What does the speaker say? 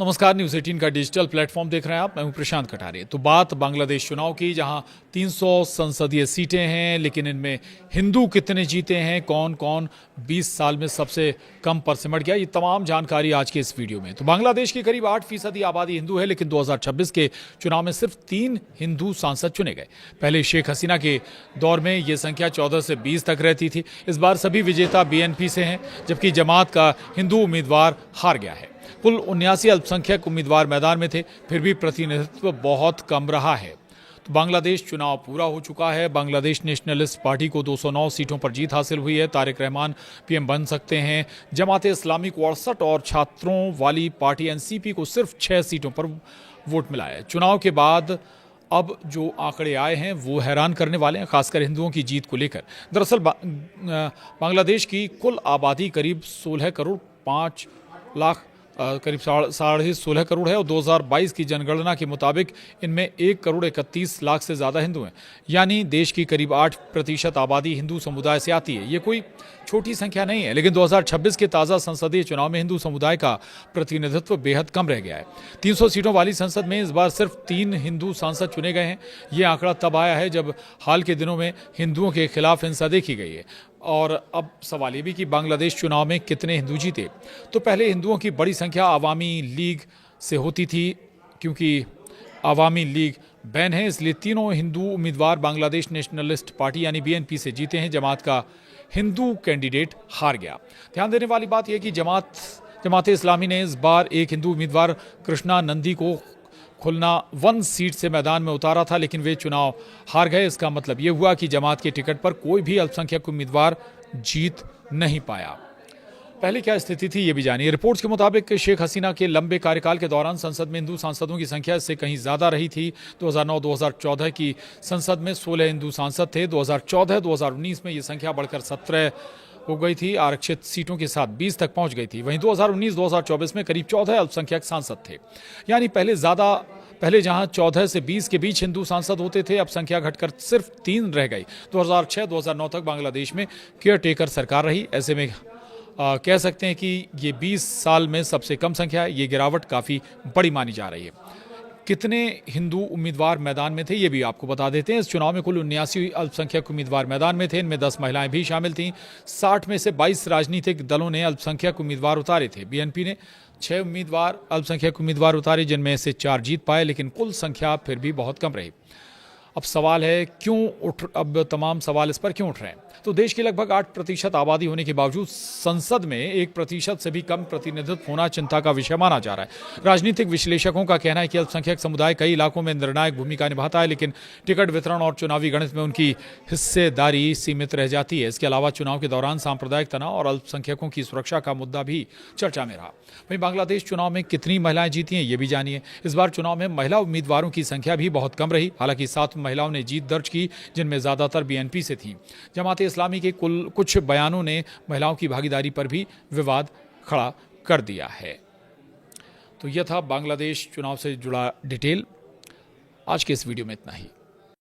नमस्कार, न्यूज़ 18 का digital platform देख रहे हैं आप। मैं हूं प्रशांत कटारे। तो बात बांग्लादेश चुनाव की, जहां 300 संसदीय सीटें हैं, लेकिन इनमें हिंदू कितने जीते हैं, कौन कौन 20 साल में सबसे कम पर सिमट गया, ये तमाम जानकारी आज के इस वीडियो में। तो बांग्लादेश की करीब 8% आबादी हिंदू है, लेकिन 2026 के चुनाव में सिर्फ 3 हिंदू सांसद चुने गए। पहले शेख हसीना के दौर में ये संख्या 14 से 20 तक रहती थी। इस बार सभी विजेता BNP से हैं, जबकि जमात का हिंदू उम्मीदवार हार गया है। कुल 79 अल्पसंख्यक उम्मीदवार मैदान में थे, फिर भी प्रतिनिधित्व बहुत कम रहा है। तो बांग्लादेश चुनाव पूरा हो चुका है। बांग्लादेश नेशनलिस्ट पार्टी को 209 सीटों पर जीत हासिल हुई है। तारिक रहमान PM बन सकते हैं। जमात इस्लामी को 68 और छात्रों वाली पार्टी NCP को सिर्फ 6 सीटों पर वोट मिला है। चुनाव के बाद अब जो आंकड़े आए हैं वो हैरान करने वाले हैं, खासकर हिंदुओं की जीत को लेकर। दरअसल बांग्लादेश की कुल आबादी करीब 16 करोड़ 5 लाख करीब 16.5 करोड़ है और 2022 की जनगणना के मुताबिक इनमें 1 करोड़ 31 लाख से ज़्यादा हिंदू हैं। यानी देश की करीब 8% आबादी हिंदू समुदाय से आती है। ये कोई छोटी संख्या नहीं है, लेकिन 2026 के ताज़ा संसदीय चुनाव में हिंदू समुदाय का प्रतिनिधित्व बेहद कम रह गया है। 300 सीटों वाली संसद में इस बार सिर्फ 3 हिंदू सांसद चुने गए हैं। ये आंकड़ा तब आया है जब हाल के दिनों में हिंदुओं के खिलाफ हिंसा देखी गई है। और अब सवाल ये भी कि बांग्लादेश चुनाव में कितने हिंदू जीते। तो पहले हिंदुओं की बड़ी संख्या अवामी लीग से होती थी, क्योंकि अवामी लीग बैन है, इसलिए तीनों हिंदू उम्मीदवार बांग्लादेश नेशनलिस्ट पार्टी यानी BNP से जीते हैं। जमात का हिंदू कैंडिडेट हार गया। ध्यान देने वाली बात यह कि जमात इस्लामी ने इस बार एक हिंदू उम्मीदवार कृष्णा नंदी को खुलना 1 सीट से मैदान में उतारा था, लेकिन वे चुनाव हार गए। इसका मतलब ये हुआ कि जमात के टिकट पर कोई भी अल्पसंख्यक उम्मीदवार जीत नहीं पाया। पहले क्या स्थिति थी ये भी जानिए। रिपोर्ट्स के मुताबिक शेख हसीना के लंबे कार्यकाल के दौरान संसद में हिंदू सांसदों की संख्या इससे कहीं ज़्यादा रही थी। 2009-2014 की संसद में 16 हिंदू सांसद थे। 2014-2019 में ये संख्या बढ़कर 17 हो गई थी। आरक्षित सीटों के साथ 20 तक पहुंच गई थी। वहीं 2019-2024 में करीब 14 अल्पसंख्यक सांसद थे। यानी पहले जहां 14 से 20 के बीच हिंदू सांसद होते थे, अब संख्या घटकर सिर्फ 3 रह गई। 2006-2009 तक बांग्लादेश में केयर टेकर सरकार रही। ऐसे में कह सकते हैं कि ये 20 साल में सबसे कम संख्या है। ये गिरावट काफ़ी बड़ी मानी जा रही है। कितने हिंदू उम्मीदवार मैदान में थे ये भी आपको बता देते हैं। इस चुनाव में कुल 79 अल्पसंख्यक उम्मीदवार मैदान में थे। इनमें 10 महिलाएं भी शामिल थीं। 60 में से 22 राजनीतिक दलों ने अल्पसंख्यक उम्मीदवार उतारे थे। BNP ने 6 अल्पसंख्यक उम्मीदवार उतारे, जिनमें से 4 जीत पाए, लेकिन कुल संख्या फिर भी बहुत कम रही। अब सवाल है अब तमाम सवाल इस पर क्यों उठ रहे हैं। तो देश की लगभग 8% आबादी होने के बावजूद संसद में 1% से भी कम प्रतिनिधित्व होना चिंता का विषय माना जा रहा है। राजनीतिक विश्लेषकों का कहना है कि अल्पसंख्यक समुदाय कई इलाकों में निर्णायक भूमिका निभाता है, लेकिन टिकट वितरण और चुनावी गणित में उनकी हिस्सेदारी सीमित रह जाती है। इसके अलावा चुनाव के दौरान सांप्रदायिक तनाव और अल्पसंख्यकों की सुरक्षा का मुद्दा भी चर्चा में रहा। वहीं बांग्लादेश चुनाव में कितनी महिलाएं जीती हैं ये भी जानिए। इस बार चुनाव में महिला उम्मीदवारों की संख्या भी बहुत कम रही। हालांकि 7 महिलाओं ने जीत दर्ज की, जिनमें ज़्यादातर BNP से थीं। जमात इस्लामी के कुछ बयानों ने महिलाओं की भागीदारी पर भी विवाद खड़ा कर दिया है। तो यह था बांग्लादेश चुनाव से जुड़ा डिटेल। आज के इस वीडियो में इतना ही।